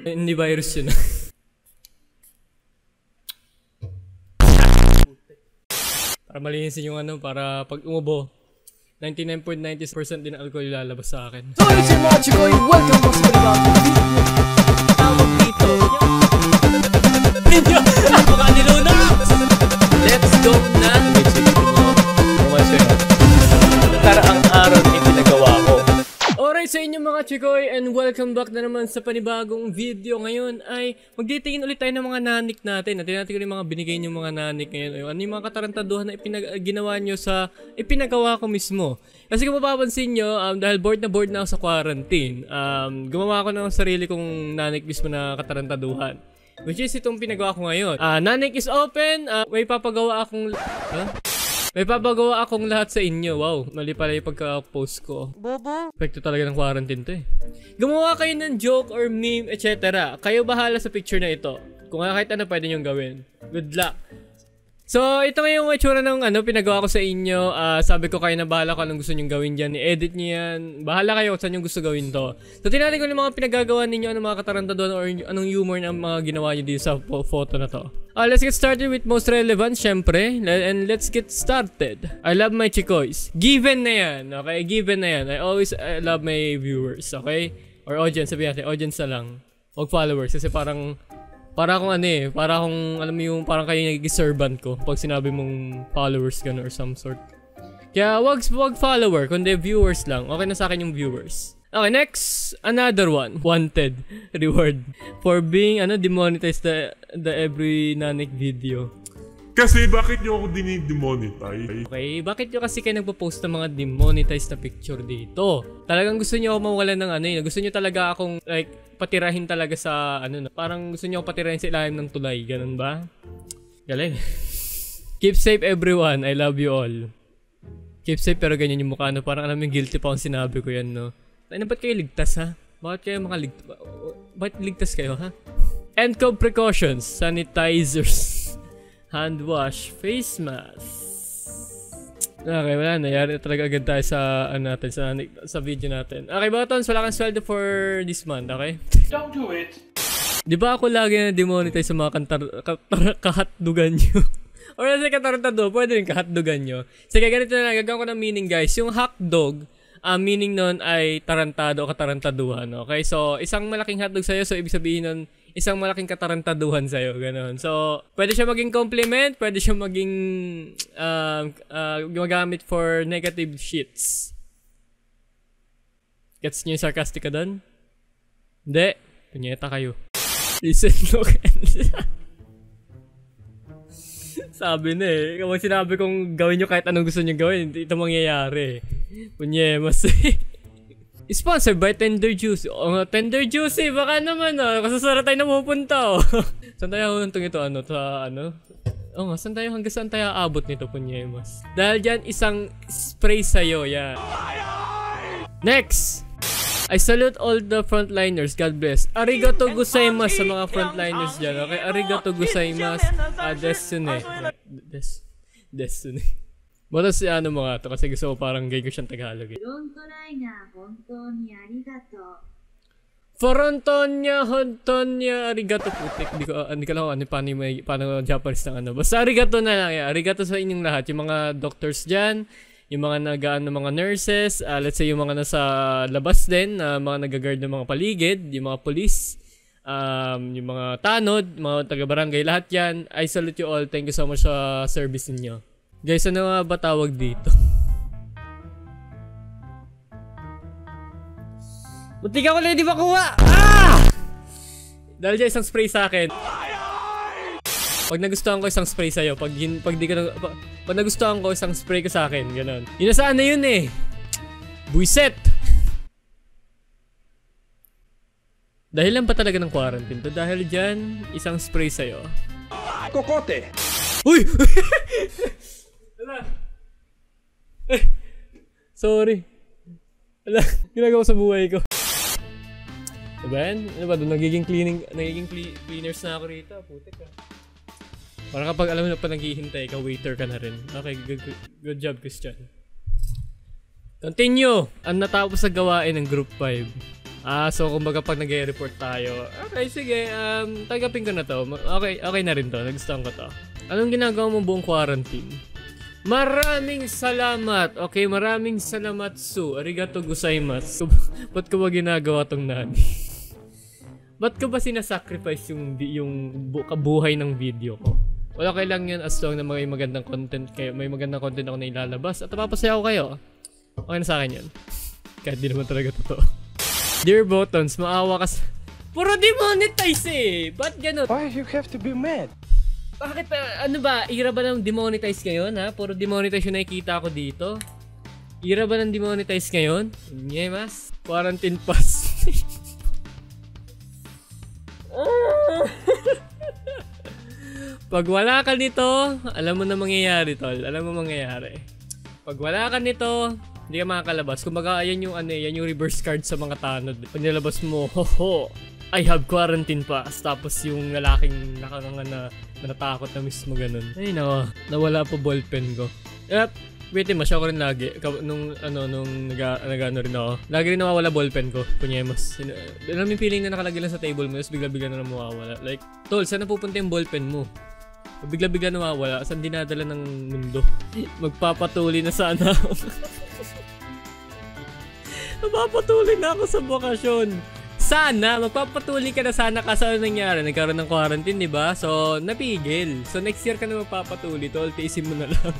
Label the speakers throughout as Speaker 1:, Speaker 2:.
Speaker 1: Hindi virus yun. Para malinisin yung ano, para pag umubo 99.90% din alcohol ilalabas sa akin.
Speaker 2: So yun si mga chikoy, welcome back sa panibagong video.
Speaker 1: Tawag dito. Ninyo! Baka niluna! Let's go na! Tara ang araw na ipinagawa ko. Alright sa inyo mga chikoy, and welcome back na naman sa panibagong video. Ngayon ay magtitingin ulit tayo ng mga nanik natin. Natin natin yung mga binigay nyo mga nanik ngayon. Ano yung mga katarantaduhan na ginawa nyo sa ipinagawa ko mismo. Kasi kung mapapansin nyo, dahil bored na ako sa quarantine, gumawa ko ng sarili kong nanik mismo na katarantaduhan. Which is itong pinagawa ko ngayon. Nanik is open, may papagawa akong... May papagawa akong lahat sa inyo. Wow, mali pala yung pagka-post ko. Bobo. Epekto talaga ng quarantine to eh. Gumawa kayo ng joke or meme, etc. Kayo bahala sa picture na ito. Kung kahit ano pwede nyo gawin. Good luck. So, ito nga yung itsura ng pinagawa ko sa inyo. Sabi ko kayo na bahala kung anong gusto nyo gawin dyan. I-edit nyo yan. Bahala kayo kung saan nyo gusto gawin to. So, tinatin ko yung mga pinagagawa ninyo, anong mga katarantaduhan or anong humor na mga ginawa nyo dito sa photo na to. Let's get started with most relevant, syempre. And let's get started. I love my chikoys. Given na yan, okay? Given na yan. I always love my viewers, okay? Or audience, sabihin natin. Audience na lang. Huwag followers. Kasi parang akong para akong, alam mo yung, parang kayo nagiging servant ko pag sinabi mong followers gano'n or some sort. Kaya wag follower, kundi viewers lang. Okay na sa akin yung viewers. Okay, next, another one. Wanted reward for being, demonetize the every nanik video.
Speaker 3: Kasi bakit nyo ako dinidemonetize?
Speaker 1: Okay, bakit nyo kasi kayo nagpo-post ng mga demonetized na picture dito? Talagang gusto nyo ako mawalan ng gusto nyo talaga akong, like, patirahin talaga sa, parang gusto nyo akong patirahin sa ilalim ng tulay, ganun ba? Galing. Keep safe everyone, I love you all. Keep safe pero ganyan yung mukha, parang alam yung guilty pa kung sinabi ko yan, no? Ba't kayo ligtas, ha? Bakit kayo bakit ligtas kayo, ha? And precautions, sanitizers. Hand wash, face mask. Okay, wala na. Yari talaga agad tayo sa, sa video natin. Okay, Buttons, wala kang sweldo for this month, okay?
Speaker 2: Don't do it.
Speaker 1: Di ba ako lagi na demonetize sa mga kahatdugan nyo? Or nasa katarantado, pwede rin kahatdugan nyo. Sige, ganito na, gagawin ko ng meaning, guys. Yung hotdog, meaning nun ay tarantado o katarantaduhan, okay? So, isang malaking hotdog sa'yo, so ibig sabihin nun, isang malaking katarantaduhan sa'yo, gano'n. So, pwede siya maging compliment, pwede siya maging gumagamit for negative shits. Gets nyo yung sarcastic ka doon? Hindi. Punyeta kayo. Listen, look, sabi na eh. Kapag sinabi kong gawin nyo kahit anong gusto nyo gawin, ito mangyayari. Punyemas eh. Sponsored by Tender Juicy. Tender Juicy, baka naman kasasara tayo na pupunta Saan tayo huntong ito saan tayo hanggang saan tayo aabot nito, punyemas. Dahil dyan, isang spray sa'yo, yan. Next! I salute all the frontliners, God bless. Arigato gozaimasu sa mga frontliners dyan, okay? Arigato gozaimasu. Destiny. Destiny. Bata si mo nga to kasi gusto ko parang gay ko siyang Tagalog eh. Frontonya, arigato putik. Hindi ko alam paano Japanese ng Basta arigato na lang yan. Arigato sa inyong lahat. Yung mga doctors dyan, yung mga mga nurses, let's say yung mga nasa labas din, mga nag-guard ng mga paligid, yung mga police, yung mga tanod, mga taga-barangay, lahat yan. I salute you all. Thank you so much sa service niyo. Guys, ano nga ba tawag dito? Buti ka ko lang di makuha! Dahil dyan isang spray sa akin. Pag nagustuhan ko isang spray sa'yo, pag nagustuhan ko isang spray ko sa akin, gano'n. Yun na saan na yun eh! Buiset! Dahil lang ba talaga ng quarantine to? Dahil dyan, isang spray sa'yo.
Speaker 2: Kokote!
Speaker 1: Uy! Sorry. Wala, ginagawa sa buhay ko. Diba yan? Ano ba doon? Nagiging cleaners na ako rito. Putik ka. Parang kapag alam mo na pa naghihintay ka, waiter ka na rin. Okay, good job, Christian. Continue! Ang natapos sa gawain ng Group 5. So kumbaga pag nag-report tayo, okay, sige, tagapin ko na to. Okay na rin to, nagustuhan ko to. Anong ginagawa mo buong quarantine? Maraming salamat. Okay, maraming salamat, Su. Arigato gozaimasu. Ba't ko ba ginagawa tong nani? Ba't ko ba sinasacrifice yung kabuhay ng video ko? Well, okay lang yun as long na may magandang content kayo. May magandang content ako na ilalabas at mapapasaya ko kayo. Okay na sa akin yun. Kahit di naman talaga totoo. Dear Botons, maawa ka sa... Puro demonetize eh! Ba't ganun?
Speaker 2: Why you have to be mad?
Speaker 1: Bakit, ano ba? Ira ba ng demonetize ngayon, ha? Puro demonetize yung nakikita ko dito. Ira ba ng demonetize ngayon? Nye, mas. Quarantine pass. Pag wala ka nito, alam mo na mangyayari, tol. Alam mo mangyayari. Pag wala ka nito, hindi ka makakalabas. Kumbaga, yan yung, yan yung reverse card sa mga tanod. Pag nilabas mo, hoho, I have quarantine pass. Tapos yung lalaking nakangan na natakot na mismo ganun. Ay nako, nawala po ballpen ko. Yep, wait mo, siya ko rin lagi. Nung nag-ano rin ako. Lagi rin nawawala ballpen ko. Kunyemos. Alam mo yung feeling na nakalagay lang sa table mo, tapos bigla-bigla na mawawala. Like, tol, saan napupunta yung ballpen mo? Bigla-bigla nawawala. Saan dinadala ng mundo? Magpapatuloy na sana ako. Magpapatuloy na ako sa bakasyon. Sana, magpapatuloy ka na sana kasi ano nangyari. Nagkaroon ng quarantine, di ba? So, napigil. So, next year ka na magpapatuloy. Tol, tiisin mo na lang.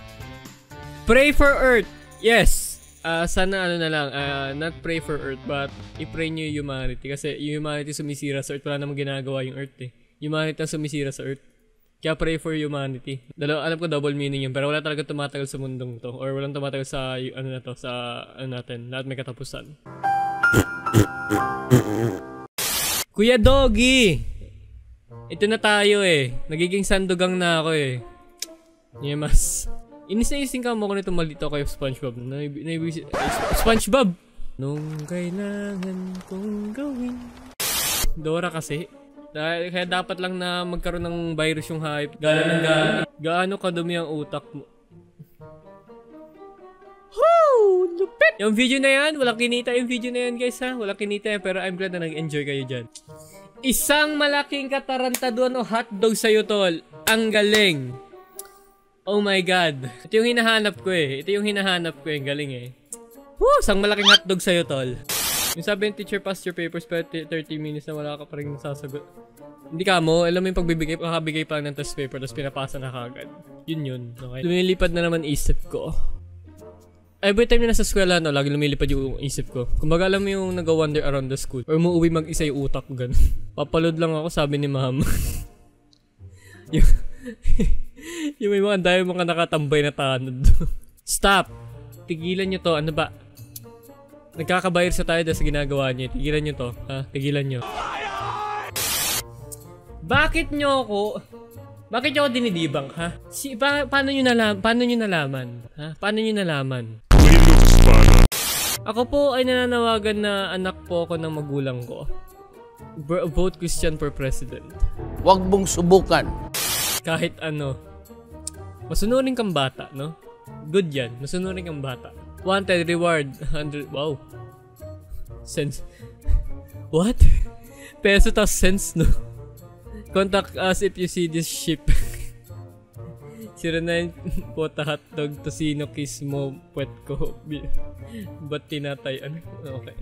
Speaker 1: Pray for Earth. Yes. Sana ano na lang. Not pray for Earth, but i-pray nyo yung humanity. Kasi yung humanity sumisira sa Earth. Wala namang ginagawa yung Earth eh. Humanity ang sumisira sa Earth. Kaya pray for humanity. Alam ko double meaning yun. Pero wala talaga tumatagal sa mundong to. Or walang tumatagal sa, ano na to, sa, ano natin. Lahat may katapusan. Kuya Doggy! Ito na tayo eh. Nagiging sandugang na ako eh. Yemas. Inis na ising ka mo ko nito malito kayo SpongeBob. SpongeBob! Nung kailangan kong gawin. Dora kasi. Kaya dapat lang na magkaroon ng virus yung hype. Gaano kadumi ang utak mo? Woo! Lupit! Yung video na yan, walang kinita yung video na yan guys ha. Walang kinita yan pero I'm glad na nag-enjoy kayo dyan. Isang malaking katarantaduan o hotdog sa'yo tol. Ang galing. Oh my god. Ito yung hinahanap ko eh. Ang galing eh. Woo! Isang malaking hotdog sa'yo tol. Yung sabi ng teacher, pass your papers pero 30 minutes na wala ka pa rin nasasagot. Hindi ka mo, alam mo yung pagbibigay, makabigay pa lang ng test paper tapos pinapasa na kagad. Yun. Okay. Lumilipad na naman isip ko. Every time na nasa eskwela, no, lagi lumilipad yung isip ko. Kumbaga alam mo yung nag-wander around the school. Or umuwi mag-isa yung utak ko, gano'n. Papaload lang ako, sabi ni ma'am. yung may mga dahil mga nakatambay na tanod. Stop! Tigilan nyo to, ano ba? Nagkakabayar sa tayo dahil sa ginagawa nyo. Tigilan nyo to, ha? Tigilan nyo. Bakit nyo ako dinidibang, ha? Paano nyo nalaman? Ha? Paano nyo nalaman? Ako po ay nananawagan na anak po ako ng magulang ko. Vote Christian for president.
Speaker 4: Huwag mong subukan.
Speaker 1: Kahit ano. Masunurin kang bata, no? Good yan. Masunurin kang bata. Wanted, reward, 100. Wow. Cents. What? Peso tas cents, no? Contact us if you see this ship. 09 pota hotdog tosino kiss mo puwet ko. Ba't tinatay? Ano? Okay.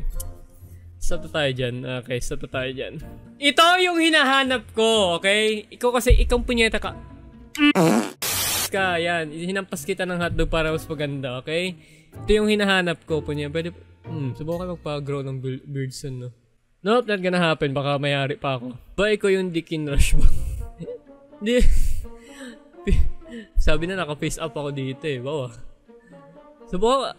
Speaker 1: Stop na tayo dyan. Okay, stop na tayo dyan. Ito yung hinahanap ko, okay? Ikaw kasi, ikaw punyeta ka. Yan. Hinampas kita ng hotdog para mas maganda, okay? Ito yung hinahanap ko, punyeta. Pwede, subukan magpa-grow ng beards no? Nope, not gonna happen. Baka mayari pa ako. Ba, ikaw yung Dickin Rush ba? Hindi. Sabi na naka-face up ako dito eh. Wow.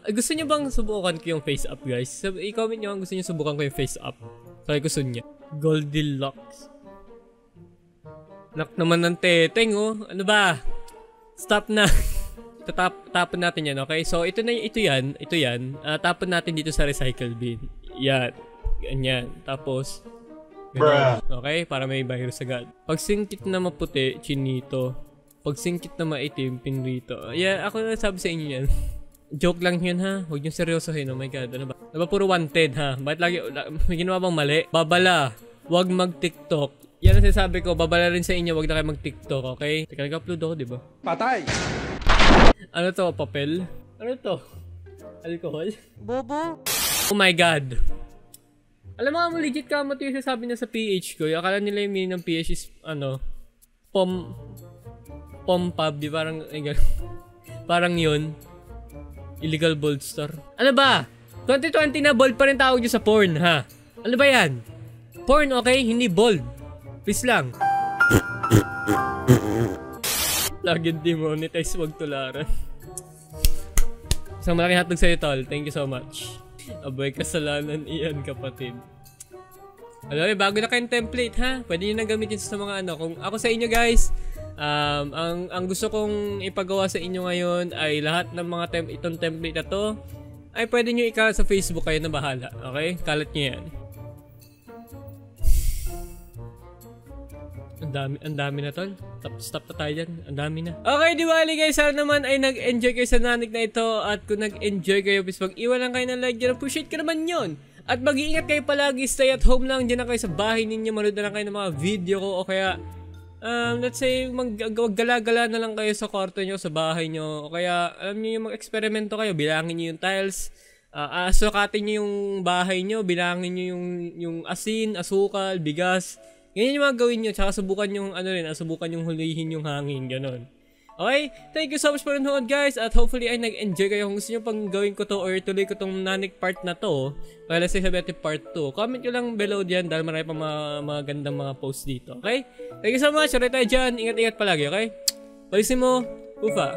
Speaker 1: Gusto niyo bang subukan ko yung face up guys? I-comment nyo kung gusto niyo subukan ko yung face up. Kaya gusto niya. Goldilocks. Nak naman ng teteng oh. Ano ba? Stop na. Tapon natin yan, okay? So ito yan. Tapon natin dito sa recycle bin. Yan. Ganyan. Tapos ganyan. Okay? Para may virus agad. Pag singkit na maputi, chinito. Pag singkit na maitim, pinrito. Yeah, ako na sabi sa inyo yan. Joke lang yun ha. Huwag nyo seryosohin. Oh my god. Ano ba? Ano ba puro wanted ha? Bakit lagi, may ginawa bang mali? Babala. Huwag mag-TikTok. Yan ang sinasabi ko. Babala rin sa inyo. Huwag na kayo mag-TikTok, okay? Teka, nag-upload ako, diba?
Speaker 2: Patay!
Speaker 1: Ano to? Papel? Ano to? Alcohol?
Speaker 5: Bobo.
Speaker 1: Oh my god. Alam mo, legit ka mo ito yung sasabi niya sa PH ko. Akala nila yung meaning ng PH is, ano, pub, di parang, parang yun. Illegal bold store. Ano ba? 2020 na, bold pa rin tawag nyo sa porn, ha? Ano ba yan? Porn, okay? Hindi bold. Please lang. Laging demonetize, wag tularan. Isang malaking hatog sa'yo, tol. Thank you so much. Abay, kasalanan iyan, kapatid. Alam mo, bago na kayong template, ha? Pwede nyo nang gamitin sa mga ano. Kung ako sa inyo, guys, ang gusto kong ipagawa sa inyo ngayon ay lahat ng mga itong template na to ay pwede nyo ikalat sa Facebook, kayo na bahala. Okay? Kalat nyo yan. Ang dami na tol. Stop na tayo dyan. Ang dami na. Okay, Diwali guys. Sana naman ay nag-enjoy kayo sa nanik na ito. At kung nag-enjoy kayo, please mag-iwan lang kayo ng like dyan. Appreciate ko naman yun. At mag-iingat kayo palagi. Stay at home lang. Dyan na kayo sa bahay ninyo. Manood na lang kayo ng mga video ko. O kaya, let's say, gala-gala na lang kayo sa kwarto nyo, sa bahay nyo. O kaya, alam nyo yung mag-eksperimento kayo. Bilangin nyo yung tiles. Sukatin nyo yung bahay nyo. Bilangin nyo yung asin, asukal, bigas. Ganyan yung mga gawin nyo, tsaka subukan yung ano rin, subukan yung hulihin yung hangin, ganon. Okay? Thank you so much for nanonood guys, at hopefully ay nag-enjoy kayo. Kung gusto nyo pang gawin ko to or tuloy ko tong nanik part na to, well, let's say sabi natin part 2, comment nyo lang below dyan dahil marami pa mga gandang mga posts dito. Okay? Thank you so much, ulit tayo dyan, ingat-ingat palagi, okay? Palisin mo, ufa.